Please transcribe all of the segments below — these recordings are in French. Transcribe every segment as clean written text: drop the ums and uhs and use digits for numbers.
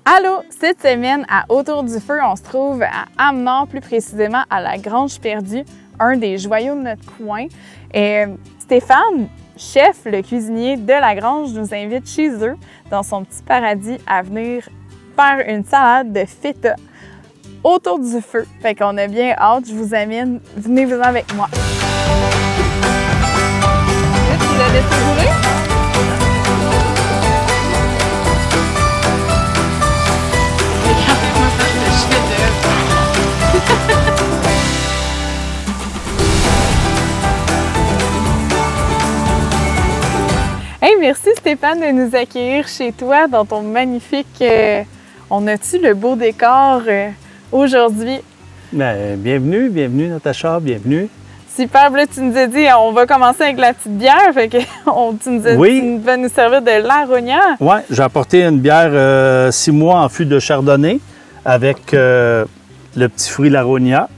Allô! Cette semaine, à Autour du feu, on se trouve à Amenord, plus précisément à la Grange perdue, un des joyaux de notre coin. Et Stéphane, chef, le cuisinier de la Grange, nous invite chez eux, dans son petit paradis, à venir faire une salade de feta autour du feu. Fait qu'on a bien hâte, je vous amène, venez-vous avec moi. Là, tu l'as laissé rouler? Hey, merci Stéphane de nous accueillir chez toi dans ton magnifique... on a-tu le beau décor aujourd'hui? Bien, bienvenue Natacha, bienvenue. Super, là tu nous as dit on va commencer avec la petite bière, fait que tu nous as dit tu vas nous servir de l'Aronia. Oui, j'ai apporté une bière 6 mois en fût de chardonnay avec le petit fruit l'Aronia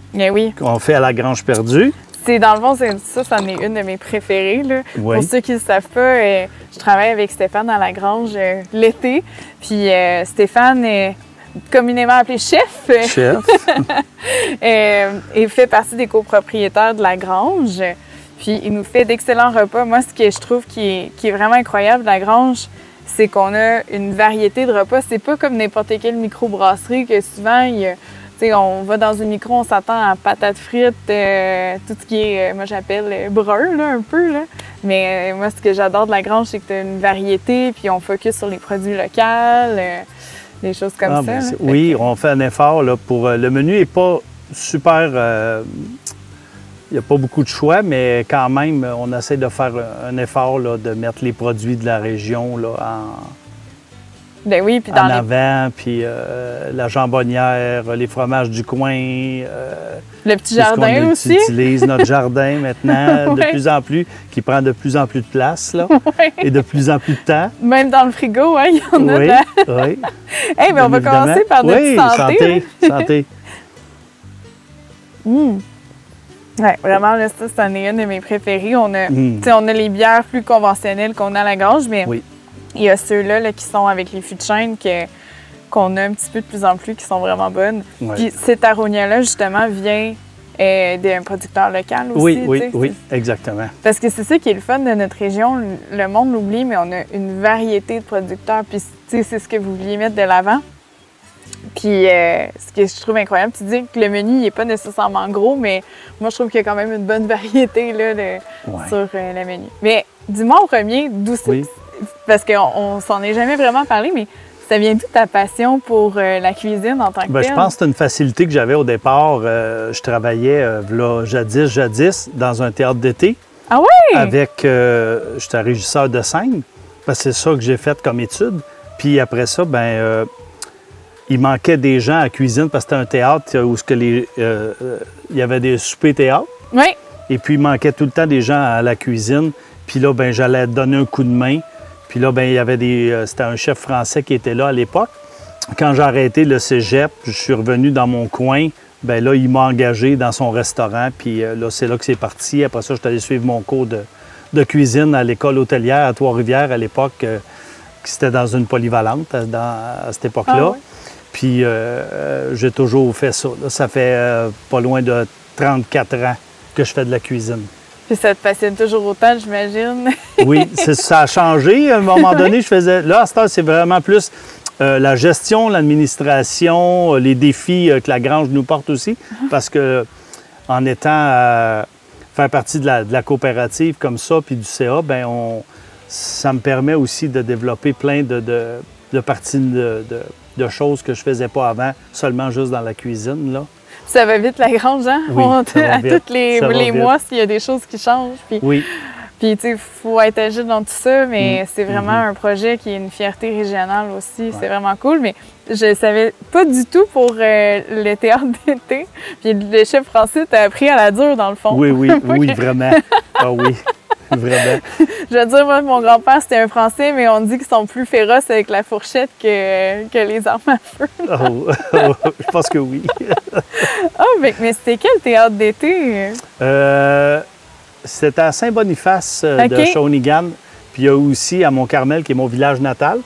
qu'on fait à la Grange perdue. Dans le fond, ça en est une de mes préférées. Là. Oui. Pour ceux qui ne le savent pas, je travaille avec Stéphane à la Grange l'été. Puis Stéphane est communément appelé chef. Chef. Et fait partie des copropriétaires de la Grange. Puis il nous fait d'excellents repas. Moi, ce que je trouve qui est vraiment incroyable de la Grange, c'est qu'on a une variété de repas. C'est pas comme n'importe quelle microbrasserie que souvent, on va dans une micro, on s'attend à patates frites, tout ce qui est, moi j'appelle brun, là, un peu. Là. Mais moi, ce que j'adore de la Grange, c'est que tu as une variété, puis on focus sur les produits locaux, des choses comme ça. Oui, on fait un effort là, pour... le menu n'est pas super... il n'y a pas beaucoup de choix, mais quand même, on essaie de faire un effort là, de mettre les produits de la région là, ben oui, puis en avant, puis la jambonnière, les fromages du coin. Le petit jardin aussi. On utilise notre jardin maintenant, de plus en plus, qui prend de plus en plus de place, là, et de plus en plus de temps. Même dans le frigo, hein, il y en a. Oui. Hey, mais on va commencer par notre santé. Santé. Oui, vraiment, là, ça, c'en est une de mes préférées. On a les bières plus conventionnelles qu'on a à la Grange, mais il y a ceux-là là, qui sont avec les fûts de chêne qu'on a un petit peu de plus en plus, qui sont vraiment bonnes. Puis cet aronia-là, justement, vient d'un producteur local aussi. Oui, exactement. Parce que c'est ça qui est le fun de notre région. Le monde l'oublie, mais on a une variété de producteurs. Puis c'est ce que vous vouliez mettre de l'avant. Puis ce que je trouve incroyable, tu dis que le menu n'est pas nécessairement gros, mais moi, je trouve qu'il y a quand même une bonne variété là, sur le menu. Mais dis-moi au premier, d'où c'est... Parce qu'on s'en est jamais vraiment parlé, mais ça vient d'où ta passion pour la cuisine en tant que telle? Je pense que c'est une facilité que j'avais au départ. Je travaillais jadis dans un théâtre d'été. Ah oui? Avec, j'étais régisseur de scène, parce que c'est ça que j'ai fait comme étude. Puis après ça, il manquait des gens à la cuisine parce que c'était un théâtre où il y avait des soupers théâtre. Oui. Et puis il manquait tout le temps des gens à la cuisine. Puis là, j'allais donner un coup de main. Puis là, il y avait c'était un chef français qui était là à l'époque. Quand j'ai arrêté le cégep, je suis revenu dans mon coin. Là, il m'a engagé dans son restaurant. Puis là, c'est là que c'est parti. Après ça, je suis allé suivre mon cours de cuisine à l'école hôtelière à Trois-Rivières à l'époque. C'était dans une polyvalente à cette époque-là. Ah, oui. Puis j'ai toujours fait ça. Là, ça fait pas loin de 34 ans que je fais de la cuisine. Puis ça te passionne toujours autant, j'imagine. Oui, ça a changé. À un moment donné, je faisais... Là, à cette heure, c'est vraiment plus la gestion, l'administration, les défis que la Grange nous porte aussi. Parce que en étant... faire partie de la coopérative comme ça, puis du CA, ça me permet aussi de développer plein de parties de choses que je faisais pas avant, seulement juste dans la cuisine, là. Ça va vite, la Grange, hein? Oui, à tous les mois, s'il y a des choses qui changent. Puis, oui. Puis, tu sais, il faut être agile dans tout ça, mais c'est vraiment un projet qui est une fierté régionale aussi. Ouais. C'est vraiment cool, mais je savais pas du tout pour le théâtre d'été. Puis le chef français t'a appris à la dure, dans le fond. Oui, vraiment. Ah oui. Vraiment. Je veux dire, moi, mon grand-père, c'était un Français, mais on dit qu'ils sont plus féroces avec la fourchette que les armes à feu. Je pense que oui. Mais c'était quel théâtre d'été? C'était à Saint-Boniface de Shawinigan. Puis il y a aussi à Mont-Carmel, qui est mon village natal.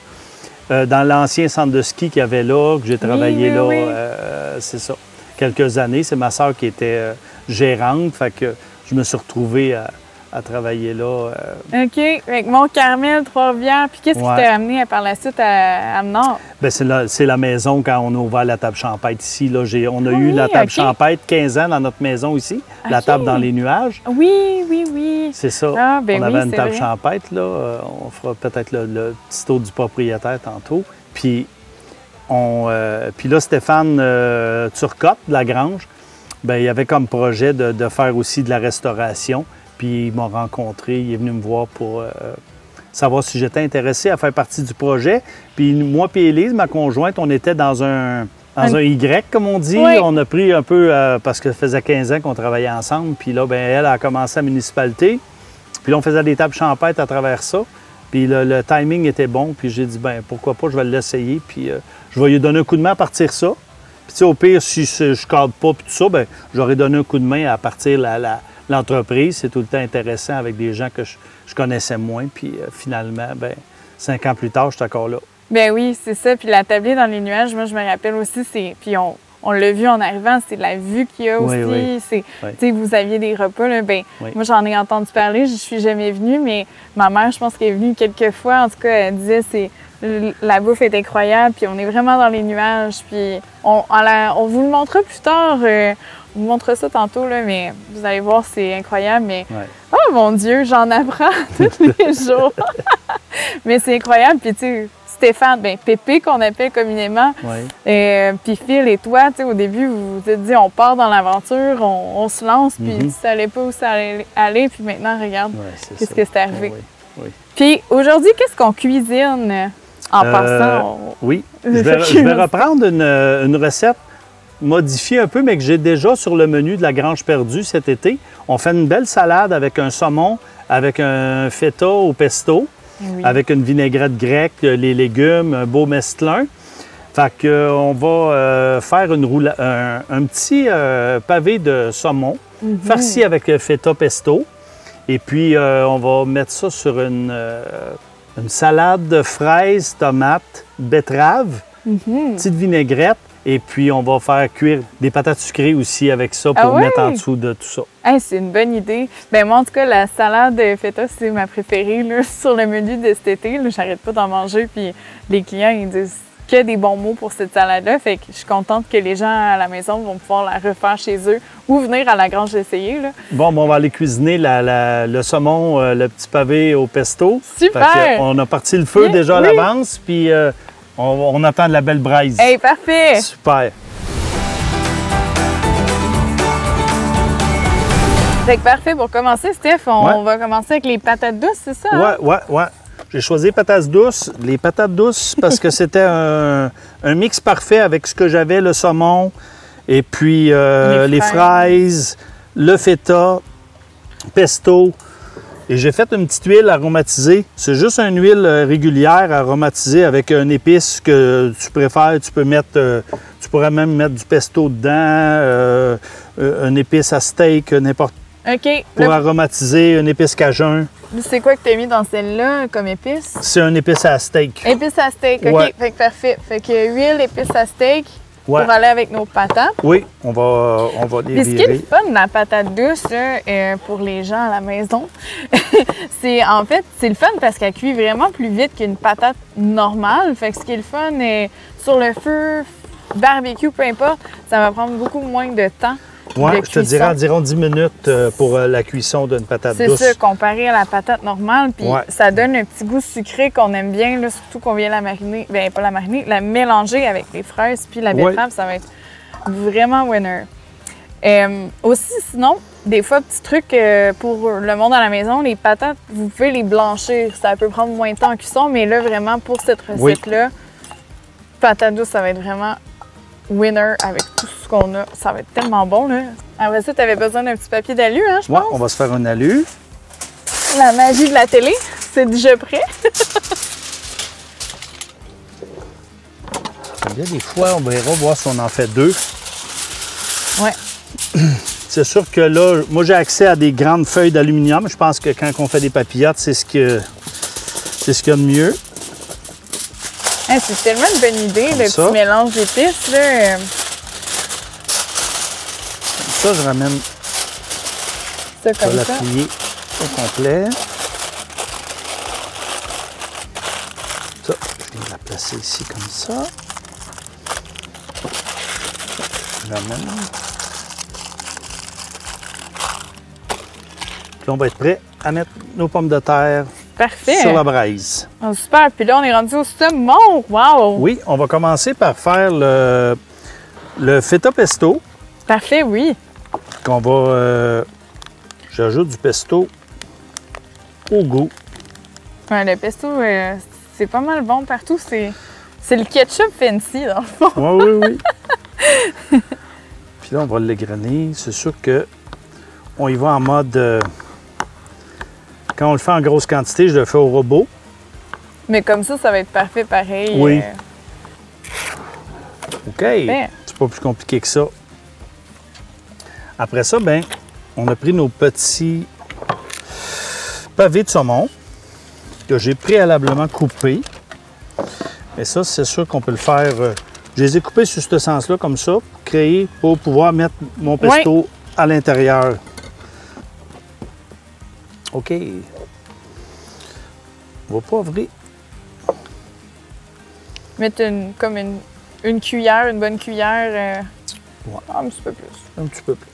Dans l'ancien centre de ski qu'il y avait là, que j'ai travaillé là, c'est ça, quelques années. C'est ma sœur qui était gérante, fait que je me suis retrouvé à travailler là. OK. Avec Mont-Carmel, Trois-Rivières. Puis qu'est-ce qui t'a amené par la suite à Nord? Bien, c'est la maison quand on a ouvert la table champêtre ici. Là, on a eu la table champêtre 15 ans dans notre maison ici, la table dans les nuages. Oui, oui, oui. C'est ça. Ah, ben on avait une table vrai. champêtre. Là. On fera peut-être le petit tour du propriétaire tantôt. Puis, puis là, Stéphane Turcotte de la Grange, bien, il avait comme projet de faire aussi de la restauration. Puis il m'a rencontré, il est venu me voir pour savoir si j'étais intéressé à faire partie du projet. Puis moi et Élise, ma conjointe, on était dans un Y, comme on dit. Oui. On a pris un peu, parce que ça faisait 15 ans qu'on travaillait ensemble. Puis là, bien, elle a commencé à la municipalité. Puis là, on faisait des tables champêtres à travers ça. Puis le timing était bon. Puis j'ai dit, bien, pourquoi pas, je vais l'essayer. Puis je vais lui donner un coup de main à partir ça. Puis tu sais, au pire, si je ne cadre pas, puis tout ça, bien, j'aurais donné un coup de main à partir l'entreprise. C'est tout le temps intéressant avec des gens que je connaissais moins. Puis finalement, bien, 5 ans plus tard, je suis encore là. Ben oui, c'est ça. Puis la tablée dans les nuages, moi, je me rappelle aussi, puis on l'a vu en arrivant, c'est la vue qu'il y a aussi. Oui. Tu sais, vous aviez des repas, là. Ben, moi, j'en ai entendu parler, je suis jamais venue, mais ma mère, je pense qu'elle est venue quelques fois. En tout cas, elle disait, la bouffe est incroyable, puis on est vraiment dans les nuages. Puis on vous le montrera plus tard. On vous montre ça tantôt, là, mais vous allez voir, c'est incroyable. Mais oh mon Dieu, j'en apprends tous les jours. Mais c'est incroyable. Puis tu sais, Stéphane, ben Pépé qu'on appelle communément, puis Phil et toi, tu sais, au début, vous vous êtes dit, on part dans l'aventure, on se lance, puis tu savais pas où ça allait aller, puis maintenant, regarde, qu'est-ce que c'est arrivé. Puis aujourd'hui, qu'est-ce qu'on cuisine en passant? Oui, je vais reprendre une recette modifiée un peu, mais que j'ai déjà sur le menu de la Grange Perdue cet été. On fait une belle salade avec un saumon, avec un feta au pesto, avec une vinaigrette grecque, les légumes, un beau mesclun. Fait qu'on va faire un petit pavé de saumon, farci avec feta pesto. Et puis, on va mettre ça sur une salade de fraises, tomates, betteraves, petite vinaigrette. Et puis, on va faire cuire des patates sucrées aussi avec ça pour mettre en dessous de tout ça. Hey, c'est une bonne idée. Bien, moi, en tout cas, la salade de feta, c'est ma préférée là, sur le menu de cet été. J'arrête pas d'en manger. Puis les clients, ils disent que des bons mots pour cette salade-là. Fait que je suis contente que les gens à la maison vont pouvoir la refaire chez eux ou venir à la Grange l'essayer. Bon, on va aller cuisiner le saumon, le petit pavé au pesto. Super! On a parti le feu déjà à l'avance. Puis on attend de la belle braise. Hey, parfait! Super! Fait que parfait, pour commencer, Steph, on va commencer avec les patates douces, c'est ça? Hein? Ouais. J'ai choisi les patates douces parce que c'était un mix parfait avec ce que j'avais, le saumon, et puis les fraises, le feta, pesto. Et j'ai fait une petite huile aromatisée. C'est juste une huile régulière aromatisée avec une épice que tu préfères. Tu pourrais même mettre du pesto dedans, une épice à steak, n'importe. OK. Pour aromatiser, une épice cajun. C'est quoi que tu as mis dans celle-là comme épice? C'est une épice à steak. Épice à steak, OK. Fait que parfait. Fait que huile, épice à steak pour aller avec nos patates. Oui, on va les virer. Ce qui est le fun de la patate douce là, pour les gens à la maison, c'est le fun parce qu'elle cuit vraiment plus vite qu'une patate normale. Fait que ce qui est le fun, sur le feu, barbecue, peu importe, ça va prendre beaucoup moins de temps. Oui, je te dirais environ 10 minutes pour la cuisson d'une patate douce. C'est ça, comparé à la patate normale. Puis ça donne un petit goût sucré qu'on aime bien, là, surtout qu'on vient la mariner. Bien, pas la mariner, la mélanger avec les fraises puis la betterave, ça va être vraiment winner. Aussi, sinon, des fois, petit truc pour le monde à la maison, les patates, vous pouvez les blanchir. Ça peut prendre moins de temps en cuisson, mais là, vraiment, pour cette recette-là, patate douce, ça va être vraiment winner avec tout ce qu'on a. Ça va être tellement bon, là. Après ça, tu avais besoin d'un petit papier d'alu, hein, je pense? Oui, on va se faire un alu. La magie de la télé, c'est déjà prêt. Bien, des fois, on verra voir si on en fait 2. Oui. C'est sûr que là, moi, j'ai accès à des grandes feuilles d'aluminium. Je pense que quand on fait des papillotes, c'est ce qu'il y a de mieux. Hey, c'est tellement une bonne idée, Comme le ça. petit mélange d'épices, là. Ça, je ramène Ça, je vais comme ça. l'appuyer au complet. Ça, je viens de la placer ici comme ça. Je ramène. Puis là, on va être prêt à mettre nos pommes de terre Parfait. sur la braise. Oh, super. Puis là, on est rendu au saumon. Wow! Oui, on va commencer par faire le feta pesto. Parfait, oui. Qu'on va... j'ajoute du pesto au goût. Ouais, le pesto, c'est pas mal bon partout. C'est le ketchup fancy, dans le fond. Oui, oui, oui. Puis là, on va l'égrener. C'est sûr que on y va en mode... quand on le fait en grosse quantité, je le fais au robot. Mais comme ça va être parfait pareil. Oui. OK. Parfait. C'est pas plus compliqué que ça. Après ça, ben, on a pris nos petits pavés de saumon que j'ai préalablement coupés. Et ça, c'est sûr qu'on peut le faire. Je les ai coupés sur ce sens-là, comme ça, pour pouvoir mettre mon pesto à l'intérieur. OK. On va poivrer. Mettre une cuillère, une bonne cuillère. Ouais. Un petit peu plus. Un petit peu plus.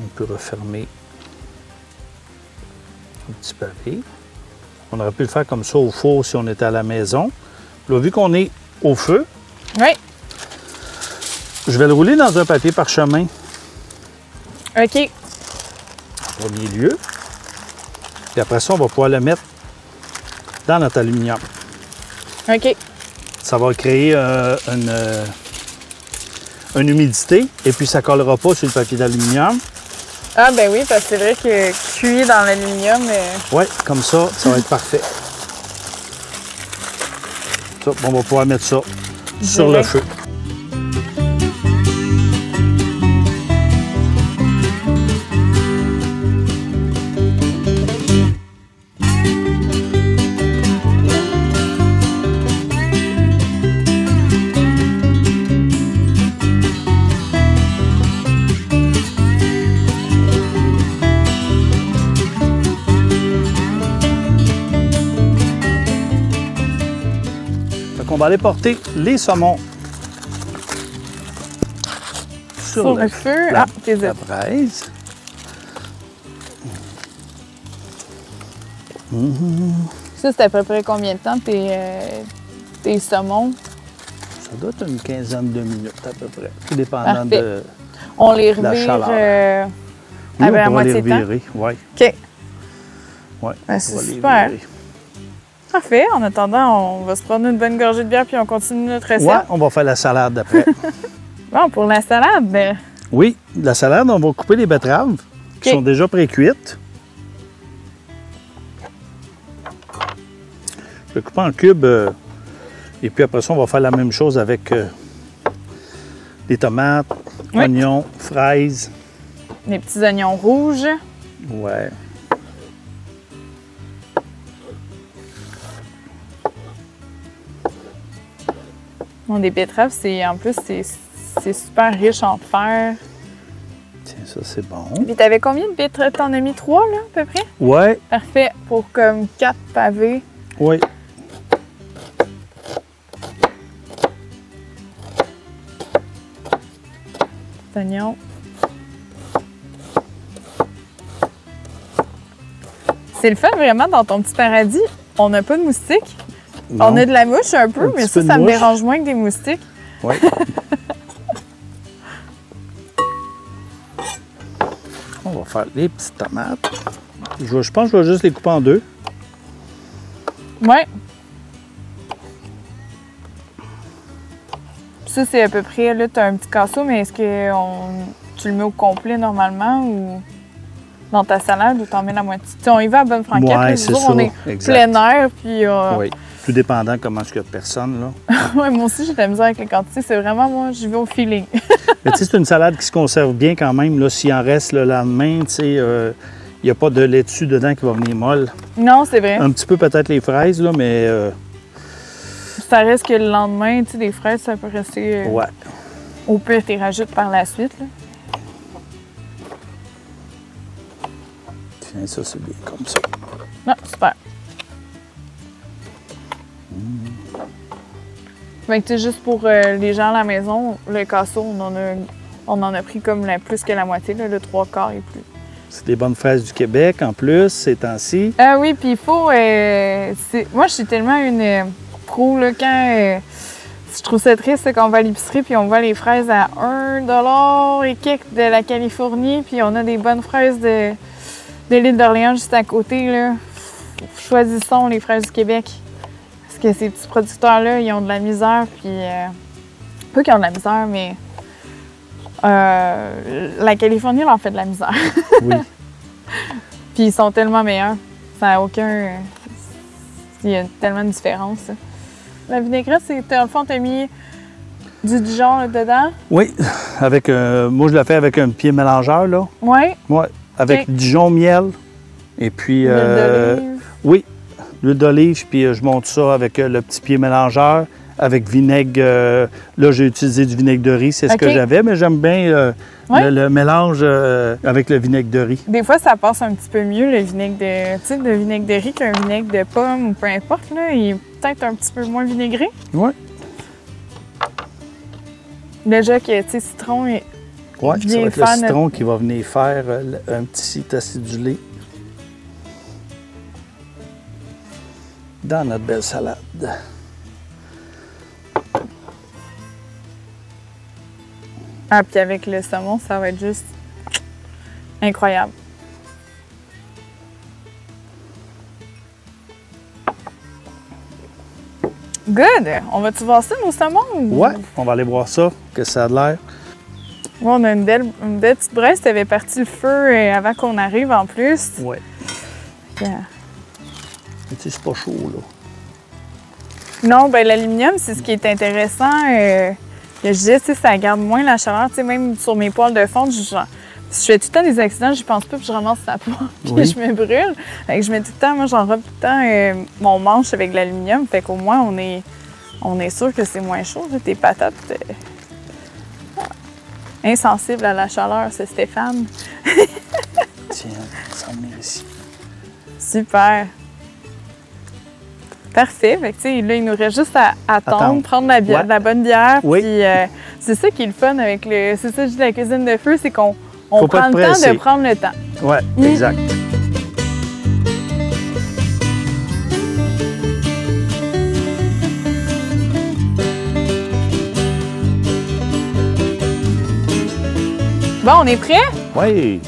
On peut refermer un petit pavé. On aurait pu le faire comme ça au four si on était à la maison. Là, vu qu'on est au feu, Oui. je vais le rouler dans un papier parchemin OK. en premier lieu. Puis après ça, on va pouvoir le mettre dans notre aluminium. OK. Ça va créer une humidité et puis ça ne collera pas sur le papier d'aluminium. Ah, ben oui, parce que c'est vrai que cuit dans l'aluminium. Oui, comme ça, ça va être parfait. Ça, on va pouvoir mettre ça sur le feu. On va aller porter les saumons sur le feu. la Tes braise. Ça, c'est à peu près combien de temps tes saumons? Ça doit être une quinzaine de minutes à peu près, tout dépendant Parfait. de On les la revire chaleur. Oui, à on la pourra moitié les de temps? revirer. Oui. OK. Ouais, Ben, c'est on va les super. virer. Parfait. En attendant, on va se prendre une bonne gorgée de bière puis on continue notre recette. Ouais, on va faire la salade après. Bon, pour la salade, Oui, la salade, on va couper les betteraves qui OK. sont déjà pré-cuites. Je vais couper en cubes et puis après ça, on va faire la même chose avec les tomates, Oui. oignons, fraises. les petits oignons rouges. Ouais. Bon, des betteraves, en plus, c'est super riche en fer. Tiens, ça, c'est bon. Puis t'avais combien de betteraves? T'en as mis 3, là, à peu près? Ouais, Parfait. Pour comme 4 pavés. oui. Oignons. C'est le fun, vraiment, dans ton petit paradis. On n'a pas de moustiques. Non. On a de la mouche un peu, Un mais petit peu de ça me mouche. dérange moins que des moustiques. Oui. On va faire les petites tomates. Je pense que je vais juste les couper en deux. Ouais. Ça, c'est à peu près, là, tu as un petit casseau, mais est-ce que tu le mets au complet normalement ou... dans ta salade ou t'en mets la moitié? T'sais, on y va à bonne franquette. Ouais, là, c'est nous autres, ça, on est exact. plein air, puis... Oui. Tout dépendant comment est-ce qu'il y a de personnes, là. Ouais, moi aussi, j'ai de la misère avec les quantités. C'est vraiment, moi, j'y vais au feeling. Mais tu sais, c'est une salade qui se conserve bien quand même. Là, s'il en reste le lendemain, tu sais, il n'y a pas de laitue dedans qui va venir molle. Non, c'est vrai. Un petit peu peut-être les fraises, là, mais Ça reste que le lendemain, tu sais, des fraises, ça peut rester... ouais. Au pire, tu les rajoutes par la suite, là. Tiens, ça, c'est bien comme ça. Non, super. Fait que, tu sais, juste pour les gens à la maison, le casseau, on en a pris comme plus que la moitié, là, le 3/4 et plus. C'est des bonnes fraises du Québec, en plus, ces temps-ci. Ah oui, puis il faut... Moi, je suis tellement une pro, là, quand... je trouve ça triste, c'est qu'on va à l'épicerie puis on voit les fraises à 1$ et quelques de la Californie, puis on a des bonnes fraises de l'île d'Orléans juste à côté, là. Choisissons les fraises du Québec. Parce que ces petits producteurs-là, ils ont de la misère, puis... pas qu'ils ont de la misère, mais... la Californie leur fait de la misère. Oui. Puis ils sont tellement meilleurs. Ça n'a aucun... Il y a tellement de différence. La vinaigrette, c'est... Dans le fond, t'as mis du Dijon là, dedans? Oui, avec moi, je la fais avec un pied mélangeur, là. Oui. Ouais, avec Ok. Dijon miel. Et puis... L'huile d'olive. oui, l'huile d'olive, puis je monte ça avec le petit pied mélangeur, avec vinaigre. Là, j'ai utilisé du vinaigre de riz, c'est ce que Ok. j'avais, mais j'aime bien Ouais. le mélange avec le vinaigre de riz. Des fois, ça passe un petit peu mieux, le vinaigre de... Tu sais, le vinaigre de riz qu'un vinaigre de pomme ou peu importe, là. Il est peut-être un petit peu moins vinaigré. Oui, Déjà que, tu sais, citron... ouais, ça va Viens être le faire citron qui va venir faire un petit acidulé dans notre belle salade. Ah, puis avec le saumon, ça va être juste incroyable. Good! On va-tu voir ça, nos saumons? ou- Ouais, on va aller voir ça, que ça a de l'air. Ouais, on a une belle petite braise. Tu avais parti le feu avant qu'on arrive, en plus. Ouais. Yeah. Mais tu sais, c'est pas chaud, là. Non, ben l'aluminium, c'est ce qui est intéressant. Que je disais, tu sais, ça garde moins la chaleur. Tu sais, même sur mes poêles de fonte, je fais tout le temps des accidents, je pense pas, puis je ramasse la poêle, puis Oui. je me brûle. Fait que je mets tout le temps, moi, j'enrobe tout le temps mon manche avec de l'aluminium. Fait qu'au moins, on est sûr que c'est moins chaud. Là. Tes patates, insensibles à la chaleur, c'est Stéphane. Tiens, ça en est ici. Super. Parfait. Fait que, tu sais, là, il nous reste juste à attendre, Attendre. prendre la, bière, Ouais. la bonne bière. Oui. Puis c'est ça qui est le fun avec le. C'est ça, je dis la cuisine de feu, c'est qu'on Faut pas prend te le temps presser. de prendre le temps. Ouais, exact. Bon, on est prêt? Oui.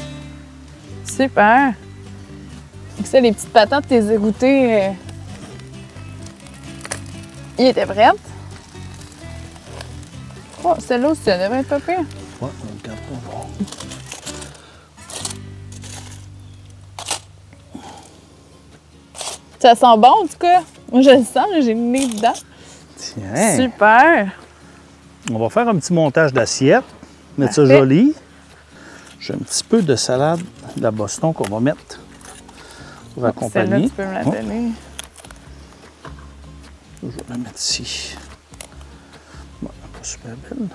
Super. Fait que ça, les petites patates, tes égoutées, ils étaient prêtes. Oh, celle-là aussi, ça devrait être pas pire. Ouais, on regarde pas voir. Ça sent bon, en tout cas. Moi, je le sens, là, j'ai le nez dedans. Tiens. Super. On va faire un petit montage d'assiette. Mettre ça Parfait. joli. J'ai un petit peu de salade de la Boston qu'on va mettre pour Celle-là, accompagner. tu peux me la Oh, donner. je vais la mettre ici. Bon, elle est pas super belle.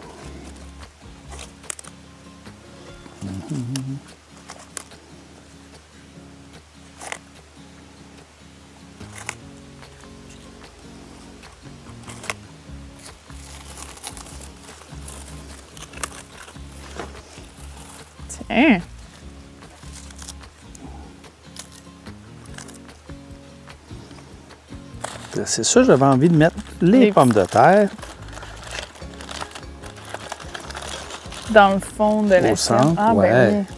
Tiens. C'est ça, j'avais envie de mettre les Les pommes de terre Dans le fond de l'assiette. centre, Ah, ouais. ben oui.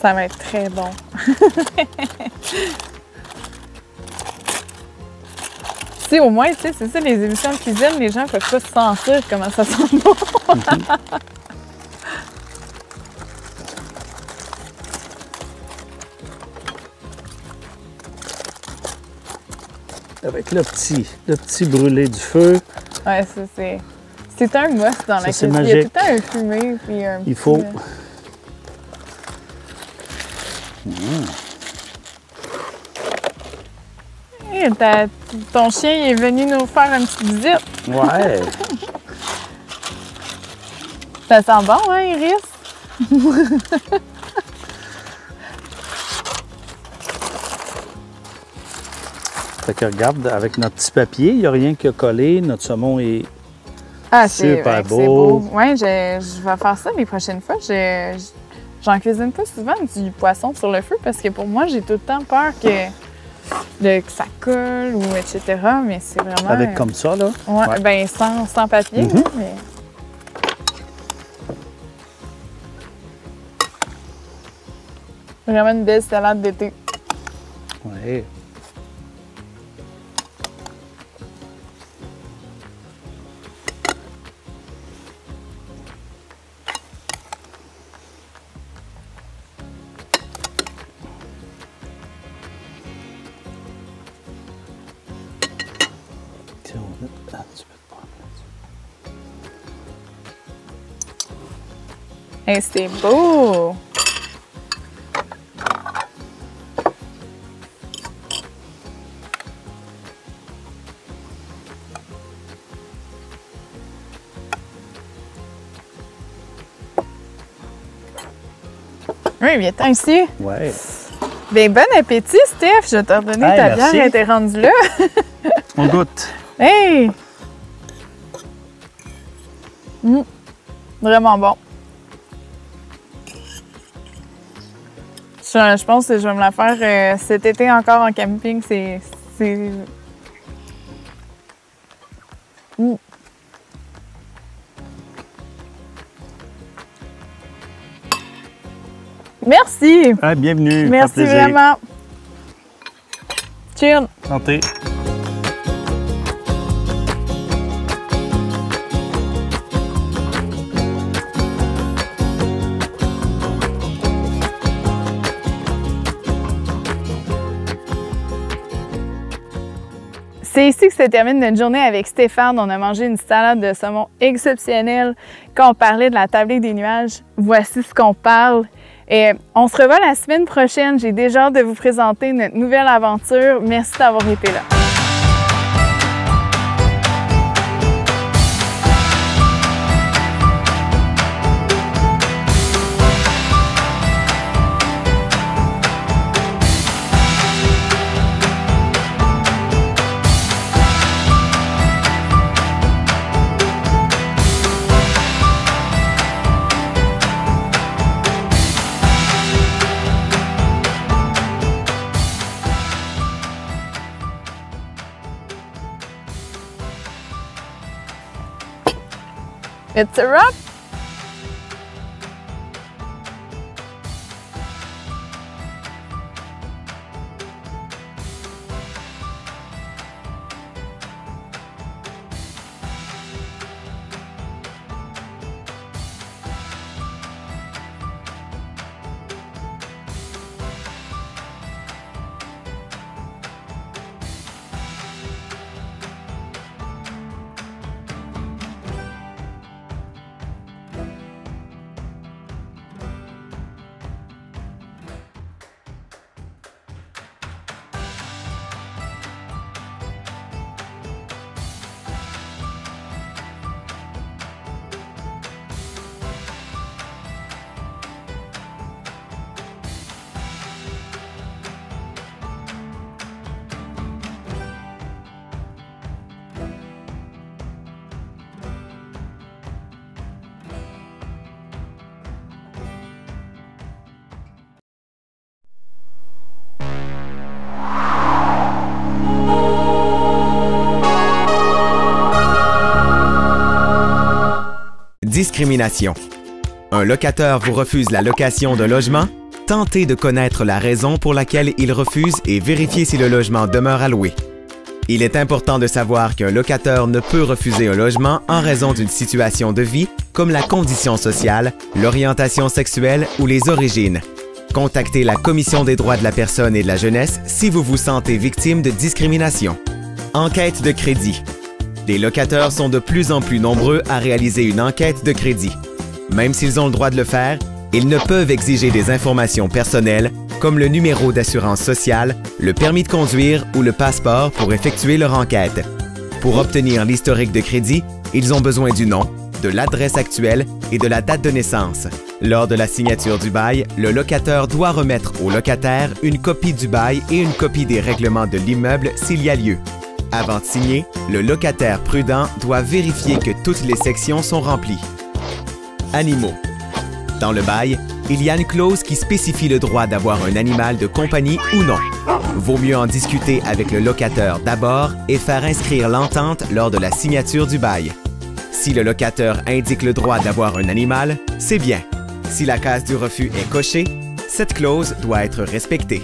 Ça va être très bon. Si au moins, tu sais, c'est ça, les émissions de cuisine, les gens peuvent pas se sentir comment ça sent bon. Avec le petit brûlé du feu. Ouais, ça, c'est un must dans la cuisine. Magique. Il y a tout le temps un fumé, puis un Il faut... Hey, ton chien il est venu nous faire une petite visite. Ouais. Ça sent bon, hein, Iris? Fait que regarde, avec notre petit papier, il n'y a rien qui a collé. Notre saumon est super beau. C'est beau. Oui, je vais faire ça les prochaines fois. J'en cuisine pas souvent du poisson sur le feu parce que pour moi, j'ai tout le temps peur que ça colle ou etc. Mais c'est vraiment... Avec comme ça, là? Ouais. Ben sans papier, là, mais... Vraiment une belle salade d'été. Oui. Hey, c'est beau! Oui, viens-t'en ici. Ouais. Ben, bon appétit, Steph. Je vais te redonner Hey, ta merci. bière, elle t'est rendue là. On goûte. Hey! Vraiment bon. Je pense que je vais me la faire cet été encore en camping. C'est... Merci! Ah, bienvenue. Merci Ça fait plaisir. vraiment. Cheers! Santé. C'est ici que se termine notre journée avec Stéphane. On a mangé une salade de saumon exceptionnelle. Quand on parlait de la tablée des nuages, voici ce qu'on parle. Et on se revoit la semaine prochaine. J'ai déjà hâte de vous présenter notre nouvelle aventure. Merci d'avoir été là. It's a wrap! Discrimination. Un locateur vous refuse la location d'un logement? Tentez de connaître la raison pour laquelle il refuse et vérifiez si le logement demeure à louer. Il est important de savoir qu'un locataire ne peut refuser un logement en raison d'une situation de vie comme la condition sociale, l'orientation sexuelle ou les origines. Contactez la Commission des droits de la personne et de la jeunesse si vous vous sentez victime de discrimination. Enquête de crédit. Les locataires sont de plus en plus nombreux à réaliser une enquête de crédit. Même s'ils ont le droit de le faire, ils ne peuvent exiger des informations personnelles comme le numéro d'assurance sociale, le permis de conduire ou le passeport pour effectuer leur enquête. Pour obtenir l'historique de crédit, ils ont besoin du nom, de l'adresse actuelle et de la date de naissance. Lors de la signature du bail, le locataire doit remettre au locataire une copie du bail et une copie des règlements de l'immeuble s'il y a lieu. Avant de signer, le locataire prudent doit vérifier que toutes les sections sont remplies. Animaux. Dans le bail, il y a une clause qui spécifie le droit d'avoir un animal de compagnie ou non. Vaut mieux en discuter avec le locataire d'abord et faire inscrire l'entente lors de la signature du bail. Si le locataire indique le droit d'avoir un animal, c'est bien. Si la case du refus est cochée, cette clause doit être respectée.